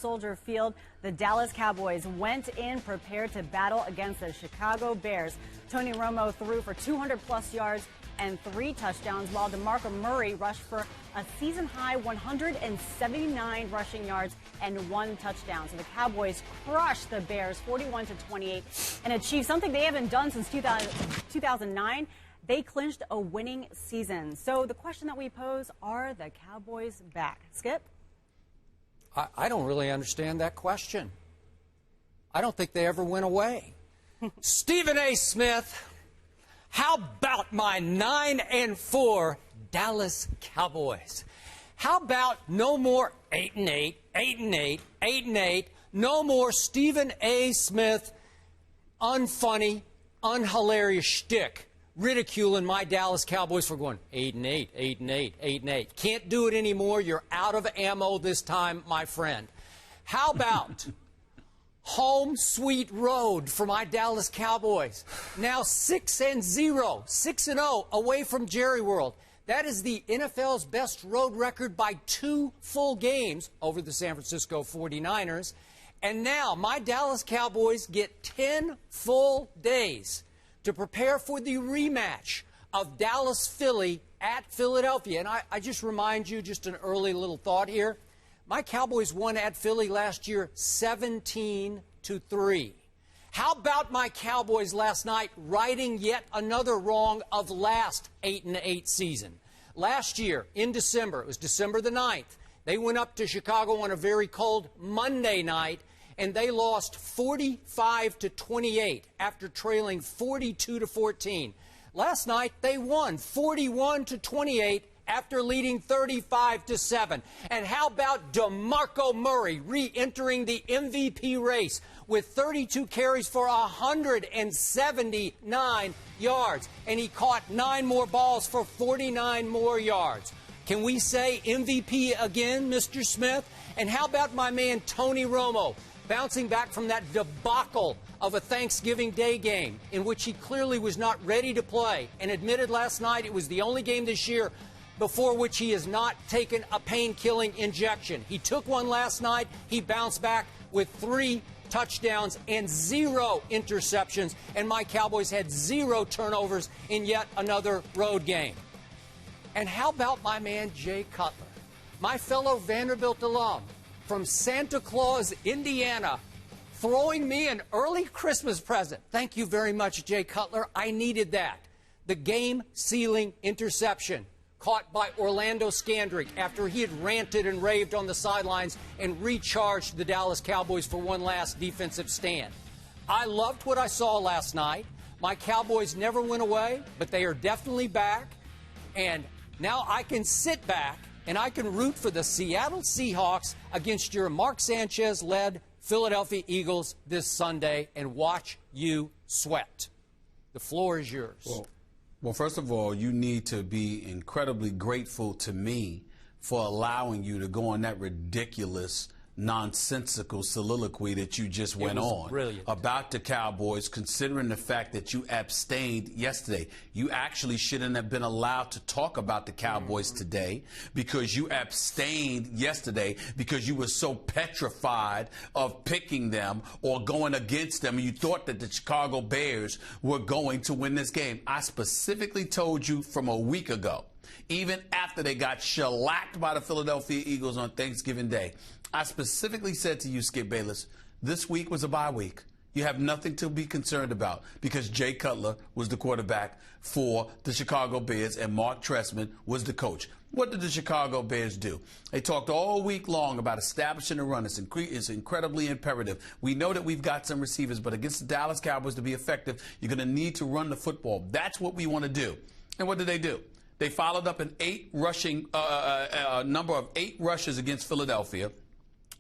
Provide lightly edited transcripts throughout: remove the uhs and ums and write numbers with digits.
Soldier Field. The Dallas Cowboys went in prepared to battle against the Chicago Bears. Tony Romo threw for 200-plus yards and 3 touchdowns, while DeMarco Murray rushed for a season-high 179 rushing yards and 1 touchdown. So the Cowboys crushed the Bears 41-28 and achieved something they haven't done since 2009. They clinched a winning season. So the question that we pose, are the Cowboys back? Skip? I don't really understand that question. I don't think they ever went away. Stephen A. Smith, how about my 9-4 Dallas Cowboys? How about no more 8-8, 8-8, 8-8, no more Stephen A. Smith unfunny, unhilarious shtick ridiculing my Dallas Cowboys for going 8-8, 8-8, 8-8. Can't do it anymore. You're out of ammo this time, my friend. How about home sweet road for my Dallas Cowboys? Now 6-0, 6-0 away from Jerry World. That is the NFL's best road record by 2 full games over the San Francisco 49ers. And now my Dallas Cowboys get 10 full days to prepare for the rematch of Dallas-Philly at Philadelphia. And I just remind you, just an early little thought here, my Cowboys won at Philly last year 17-3. How about my Cowboys last night righting yet another wrong of last 8-8 season? Last year, in December, it was December the 9th, they went up to Chicago on a very cold Monday night, and they lost 45-28 after trailing 42-14. Last night, they won 41-28 after leading 35-7. And how about DeMarco Murray re-entering the MVP race with 32 carries for 179 yards, and he caught 9 more balls for 49 more yards. Can we say MVP again, Mr. Smith? And how about my man Tony Romo, bouncing back from that debacle of a Thanksgiving Day game in which he clearly was not ready to play and admitted last night it was the only game this year before which he has not taken a pain-killing injection. He took one last night. He bounced back with 3 touchdowns and 0 interceptions, and my Cowboys had 0 turnovers in yet another road game. And how about my man Jay Cutler, my fellow Vanderbilt alum from Santa Claus, Indiana, throwing me an early Christmas present. Thank you very much, Jay Cutler. I needed that. The game-sealing interception caught by Orlando Scandrick after he had ranted and raved on the sidelines and recharged the Dallas Cowboys for one last defensive stand. I loved what I saw last night. My Cowboys never went away, but they are definitely back. And now I can sit back and I can root for the Seattle Seahawks against your Mark Sanchez-led Philadelphia Eagles this Sunday and watch you sweat. The floor is yours. Well, first of all, you need to be incredibly grateful to me for allowing you to go on that ridiculous, nonsensical soliloquy that you just went on about the Cowboys, considering the fact that you abstained yesterday. You actually shouldn't have been allowed to talk about the Cowboys today because you abstained yesterday because you were so petrified of picking them or going against them. You thought that the Chicago Bears were going to win this game. I specifically told you from a week ago, even after they got shellacked by the Philadelphia Eagles on Thanksgiving Day, I specifically said to you, Skip Bayless, this week was a bye week. You have nothing to be concerned about because Jay Cutler was the quarterback for the Chicago Bears and Mark Trestman was the coach. What did the Chicago Bears do? They talked all week long about establishing the run. It's incredibly imperative. We know that we've got some receivers, but against the Dallas Cowboys to be effective, you're going to need to run the football. That's what we want to do. And what did they do? They followed up an number of 8 rushes against Philadelphia.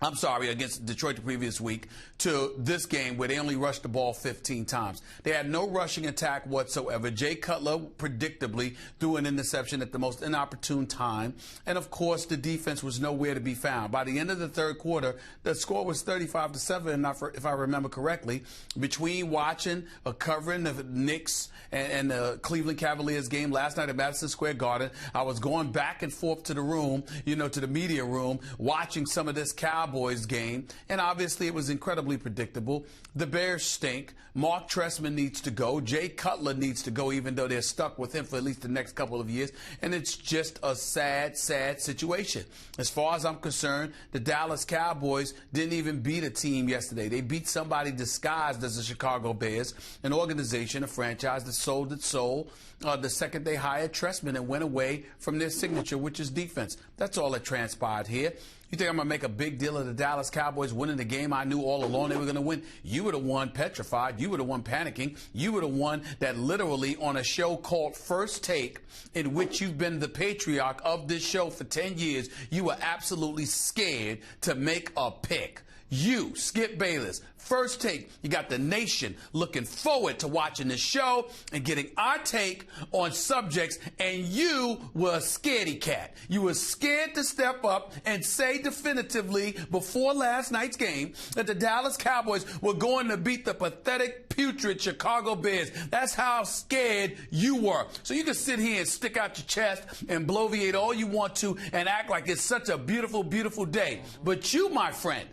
Against Detroit the previous week to this game where they only rushed the ball 15 times. They had no rushing attack whatsoever. Jay Cutler predictably threw an interception at the most inopportune time. And, of course, the defense was nowhere to be found. By the end of the third quarter, the score was 35-7, if I remember correctly, between watching or covering the Knicks and the Cleveland Cavaliers game last night at Madison Square Garden. I was going back and forth to the room, to the media room, watching some of this Cowboys Cowboys game, and obviously it was incredibly predictable. The Bears stink. Mark Trestman needs to go. Jay Cutler needs to go, even though they're stuck with him for at least the next couple of years. And it's just a sad, sad situation. As far as I'm concerned, the Dallas Cowboys didn't even beat a team yesterday. They beat somebody disguised as the Chicago Bears, an organization, a franchise that sold its soul the second they hired Trestman and went away from their signature, which is defense. That's all that transpired here. You think I'm going to make a big deal of the Dallas Cowboys winning the game I knew all along they were going to win? You were the one petrified. You were the one panicking. You were the one that literally on a show called First Take, in which you've been the patriarch of this show for 10 years, you were absolutely scared to make a pick. You, Skip Bayless, First Take, you got the nation looking forward to watching the show and getting our take on subjects, and you were a scaredy cat. You were scared to step up and say definitively before last night's game that the Dallas Cowboys were going to beat the pathetic, putrid Chicago Bears. That's how scared you were. So you can sit here and stick out your chest and bloviate all you want to and act like it's such a beautiful, beautiful day. But you, my friend,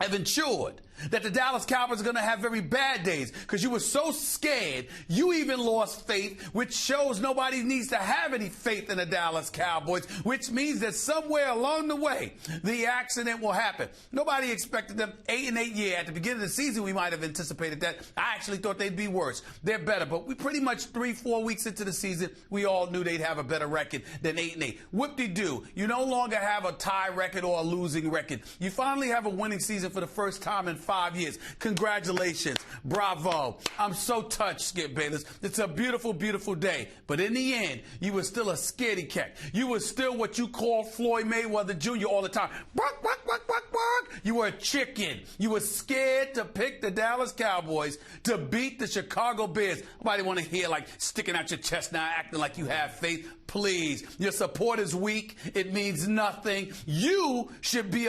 have ensured that the Dallas Cowboys are going to have very bad days because you were so scared you even lost faith, which shows nobody needs to have any faith in the Dallas Cowboys, which means that somewhere along the way the accident will happen. Nobody expected them 8-8 year. At the beginning of the season we might have anticipated that. I actually thought they'd be worse. They're better, but we pretty much 3-4 weeks into the season we all knew they'd have a better record than 8-8. Whoop-de-doo. You no longer have a tie record or a losing record. You finally have a winning season for the first time in 5 years. Congratulations. Bravo. I'm so touched, Skip Bayless. It's a beautiful, beautiful day. But in the end, you were still a scaredy cat. You were still what you call Floyd Mayweather Jr. all the time. Bark, bark, bark, bark, bark. You were a chicken. You were scared to pick the Dallas Cowboys to beat the Chicago Bears. Nobody want to hear like sticking out your chest now, acting like you have faith. Please. Your support is weak. It means nothing. You should be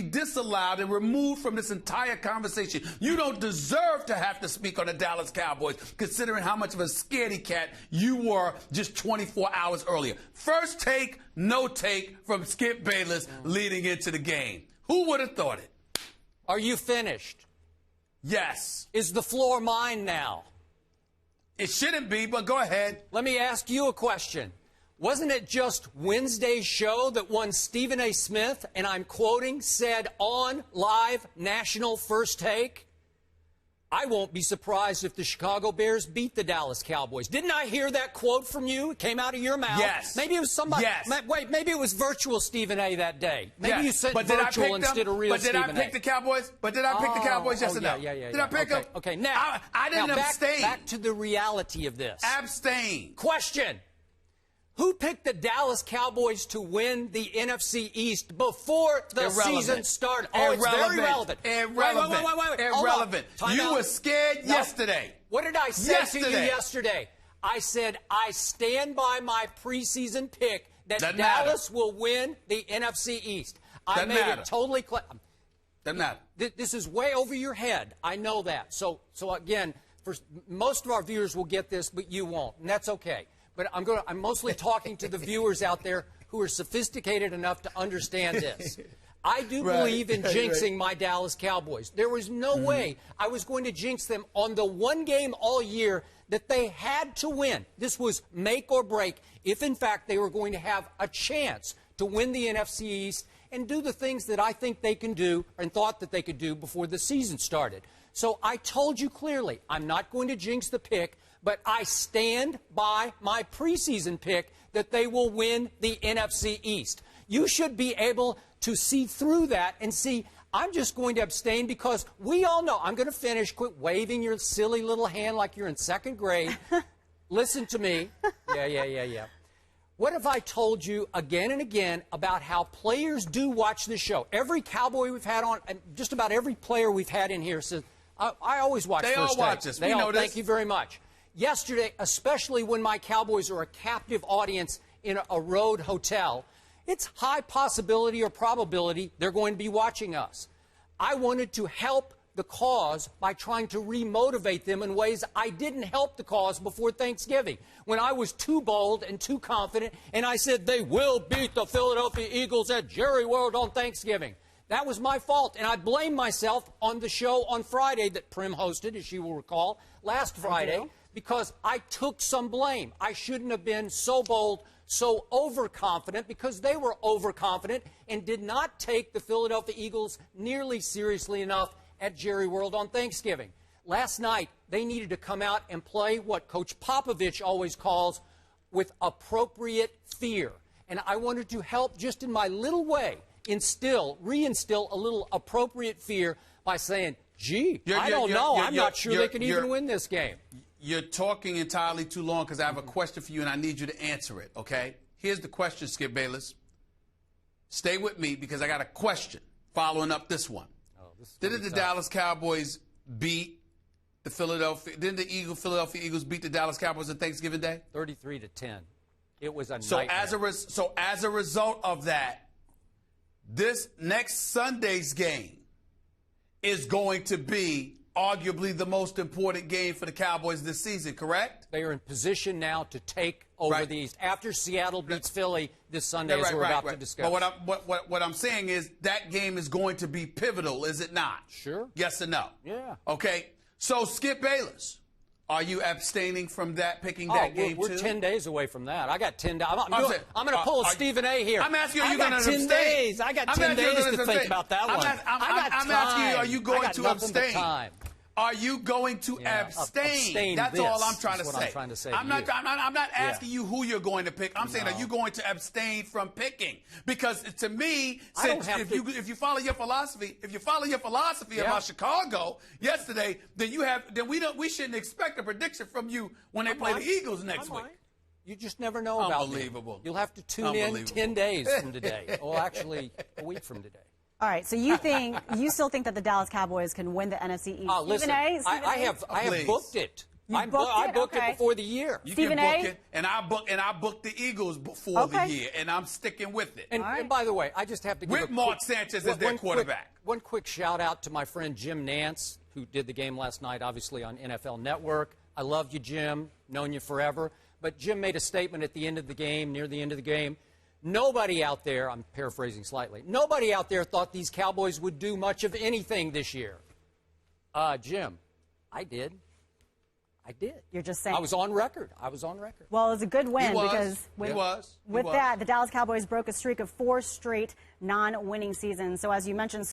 disallowed and removed from this entire conversation. You don't deserve to have to speak on the Dallas Cowboys, considering how much of a scaredy cat you were just 24 hours earlier. First take, no take from Skip Bayless leading into the game. Who would have thought it? Are you finished? Yes. Is the floor mine now? It shouldn't be, but go ahead. Let me ask you a question. Wasn't it just Wednesday's show that one Stephen A. Smith, and I'm quoting, said on live national First Take, I won't be surprised if the Chicago Bears beat the Dallas Cowboys. Didn't I hear that quote from you? It came out of your mouth. Yes. Maybe it was somebody. Yes. Wait, maybe it was virtual Stephen A. that day. Maybe yes. you said but virtual instead of real Stephen A. But did I pick the Cowboys? But did I pick the Cowboys? Yes or no? Yeah. Did I pick them? Okay, now. I didn't abstain. Back to the reality of this. Abstain. Question. Who picked the Dallas Cowboys to win the NFC East before the season started? Oh, it's very relevant. Irrelevant. Wait. Irrelevant. You were scared yesterday. What did I say to you yesterday? I said I stand by my preseason pick that Dallas will win the NFC East. I made it totally clear. Doesn't matter. This is way over your head. I know that. So again, for most of our viewers will get this, but you won't, and that's okay. But I'm mostly talking to the viewers out there who are sophisticated enough to understand this. I do believe in jinxing my Dallas Cowboys. There was no way I was going to jinx them on the one game all year that they had to win. This was make or break if, in fact, they were going to have a chance to win the NFC East and do the things that I think they can do and thought that they could do before the season started. So I told you clearly, I'm not going to jinx the pick, but I stand by my preseason pick that they will win the NFC East. You should be able to see through that and see I'm just going to abstain because we all know. I'm going to finish. Quit waving your silly little hand like you're in second grade. Listen to me. Yeah. What have I told you again and again about how players do watch this show? Every Cowboy we've had on, and just about every player we've had in here says, I always watch First Take. They all watch us. We know this. Thank you very much. Yesterday, especially when my Cowboys are a captive audience in a road hotel, it's high possibility or probability they're going to be watching us. I wanted to help the cause by trying to remotivate them in ways I didn't help the cause before Thanksgiving, when I was too bold and too confident, and I said they will beat the Philadelphia Eagles at Jerry World on Thanksgiving. That was my fault, and I blame myself on the show on Friday that Prim hosted, as you will recall, last Friday, because I took some blame. I shouldn't have been so bold, so overconfident, because they were overconfident and did not take the Philadelphia Eagles nearly seriously enough at Jerry World on Thanksgiving. Last night, they needed to come out and play what Coach Popovich always calls with appropriate fear. And I wanted to help just in my little way reinstill a little appropriate fear by saying, gee, I don't know. I'm not sure they can even win this game. You're talking entirely too long because I have a question for you and I need you to answer it, okay? Here's the question, Skip Bayless. Stay with me because I got a question following up this one. Didn't the Dallas Cowboys beat the Philadelphia Eagles beat the Dallas Cowboys on Thanksgiving Day? 33-10. It was a nightmare. So as a result of that, this next Sunday's game is going to be arguably the most important game for the Cowboys this season, correct? They are in position now to take over the East. After Seattle beats Philly this Sunday, as we're about to discuss. But what I'm saying is that game is going to be pivotal, is it not? Sure. Yes or no? Yeah. Okay. So, Skip Bayless, are you abstaining from picking that game we're too? 10 days away from that. I got 10 days. I'm going to pull a Stephen A. here. I'm asking you, are you going to abstain? 10 days. I got 10 days to think about that one. I'm asking you, are you going to abstain? Are you going to abstain? That's all I'm trying to say. I'm not asking you who you're going to pick. I'm saying, are you going to abstain from picking? Because to me, since if you follow your philosophy, about Chicago yesterday, then we shouldn't expect a prediction from you when they play the Eagles next week. You just never know about Unbelievable. You'll have to tune in 10 days from today. Well, actually, a week from today. All right, so you still think that the Dallas Cowboys can win the NFC East? Listen, I have booked it. I booked it before the year. You can book it, and I booked the Eagles before the year, and I'm sticking with it. And by the way, I just have to give Mark Sanchez as their quarterback. One quick shout out to my friend Jim Nance, who did the game last night, obviously on NFL Network. I love you, Jim. Known you forever. But Jim made a statement at the end of the game, near the end of the game. Nobody out there, I'm paraphrasing slightly, nobody out there thought these Cowboys would do much of anything this year. Jim, I did. You're just saying. I was on record. Well, it's a good win because with that, the Dallas Cowboys broke a streak of 4 straight non-winning seasons. So as you mentioned,